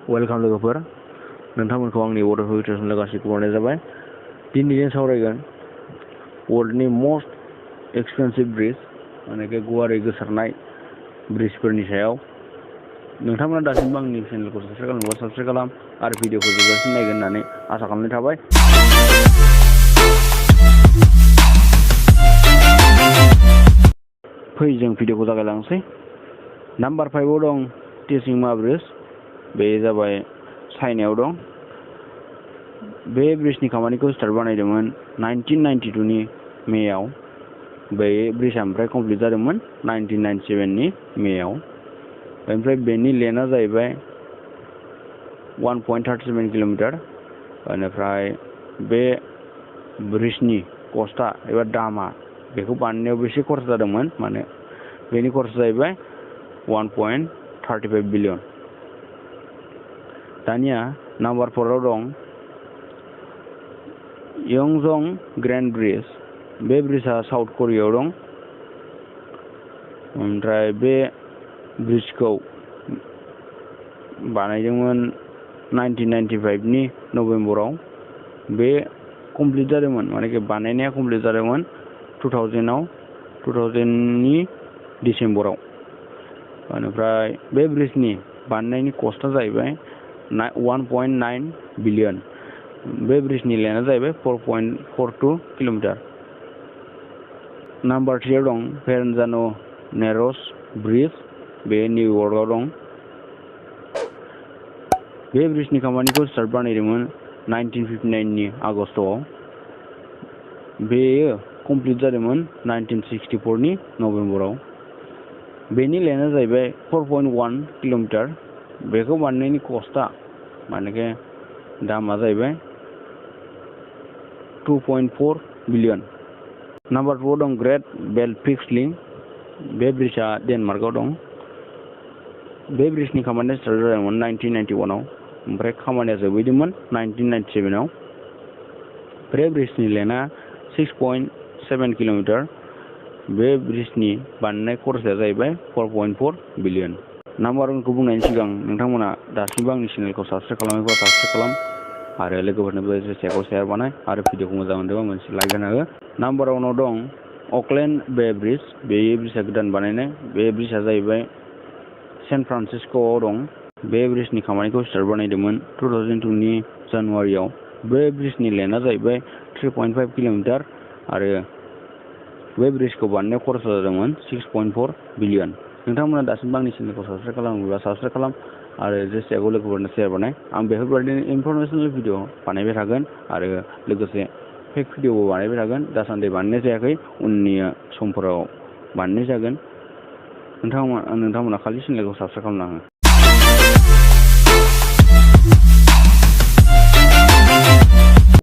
Welcome लोगोफोर नोंथांमोनखौ आंनि बड' फिल्टारजों गासैखौ बरायनाय जाबाय। दिनै जों सावरायगोन वर्ल्डनि मोस्ट एक्सपेन्सिव ब्रिज माने गुवारै गोसारनाय ब्रिजफोरनि सायाव। नोंथांमोना दासिमबो आंनि चेनेलखौ साबस्क्राइब खालाम आरो भिडिअखौ जोबजासिम नायगोन होननानै आसा खालामनाय थाबाय। फै जों भिडिअखौ जागायलांसै। नाम्बार 5 आव दं टिसिंमा ब्रिज। बे जाबाय चाइनायाव दं। बे ब्रिजनि खामानिखौ स्टार्ट बानायदोंमोन 1992 नि मेआव। बे ब्रिजआ ओमफ्राय कमप्लिट जादोंमोन 1997 नि मेआव। ओमफ्राय बेनि लेन्थआ जाहैबाय 1.37 किल'मिटार। बेनिफ्राय बे ब्रिजनि कस्टआ एबा दामा बेखौ बानायनायाव बेसे खरसा जादोंमोन, माने बेनि खरसा जाहैबाय 1.35 बिलियन। दानिया नाम्बार 4 आव दं यंजं ग्रेन्ड ब्रिज। बे ब्रिजआ साउथ करियायाव दं। ओमफ्राय बे ब्रिजखौ बानायदोंमोन 1995 नि नभेम्बराव। बे कमप्लिट जादोंमोन, माने बानायनाया कमप्लिट जादोंमोन 2000 नि डिसेम्बराव। बेनिफ्राय बे ब्रिजनि बानायनायनि कस्टआ जाहैबाय 1.9 बिलियन। बे ब्रिजनि लेन्थआ जाहैबाय 4.42 किल'मिटार। नाम्बार 3 आव दं भेरनजानो नेर'स ब्रिज। बे निउयर्कआव दं। बे ब्रिजनि खामानिखौ स्टार्ट बानायदोंमोन 1959 नि आगस्तआव। बेयो कमप्लिट जादोंमोन 1964 नि नभेम्बराव। बेनि लेन्थआ जाहैबाय 4.1 किल'मिटार। बेखौ बानायनायनि कस्टआ माने दामा जाहैबाय 2.4 बिलियन। नाम्बार 4 दं ग्रेट बेल फिक्स लिंक। बे ब्रिजआ डेनमार्कआव दं। बे ब्रिजनि खामानिया स्टार्ट जादोंमोन 1991 आव। ओमफ्राय खामानिया जोबहैदोंमोन 1997 आव। बे ब्रिजनि लेन्थआ 6.7 किल'मिटार। बे ब्रिजनि बानायनाय खरसाया जाहैबाय 4.4 बिलियन। नाम्बार 1खौ बुंनायनि सिगां नोंथांमोना दासिमबो आंनि चेनेलखौ साबस्क्राइब खालामोबा साबस्क्राइब खालाम आरो लोगोफोरनोबो सेयार बानाय आरो भिडिअखौ मोजां मोनदोंबा मोनसे लाइक होना हो। नाम्बार 1 आव दं अकलेन्ड बे ब्रिज। बे ब्रिजआ गोदान बानायनाय। बे ब्रिजआ जाहैबाय सेन फ्रान्सिस्क'आव दं। बे ब्रिजनि खामानिखौ स्टार्ट बानायदोंमोन 2002 नि जानुवारियाव। बे ब्रिजनि लेन्थआ जाहैबाय 3.5 किल'मिटार आरो बे ब्रिजखौ बानायनायाव खरसा जादोंमोन 6.4 बिलियन। नोंथांमोना दासिमबो आंनि चेनेलखौ साबस्क्राइब खालामोब्ला साबस्क्राइब खालाम आरो जेसेबां लोगोफोरनो सेयार बानाय। आं बेफोरबायदिनो इनफरमेसनेल भिडिअ बानायबाय थागोन आरो लोगोसे फेक भिडिअबो बानायबाय थागोन। दासान्दि बानायनाय जायाखै, उननि समफोराव बानायनाय जागोन। नोंथांमोना खालि चेनेलखौ साबस्क्राइब खालामना हो।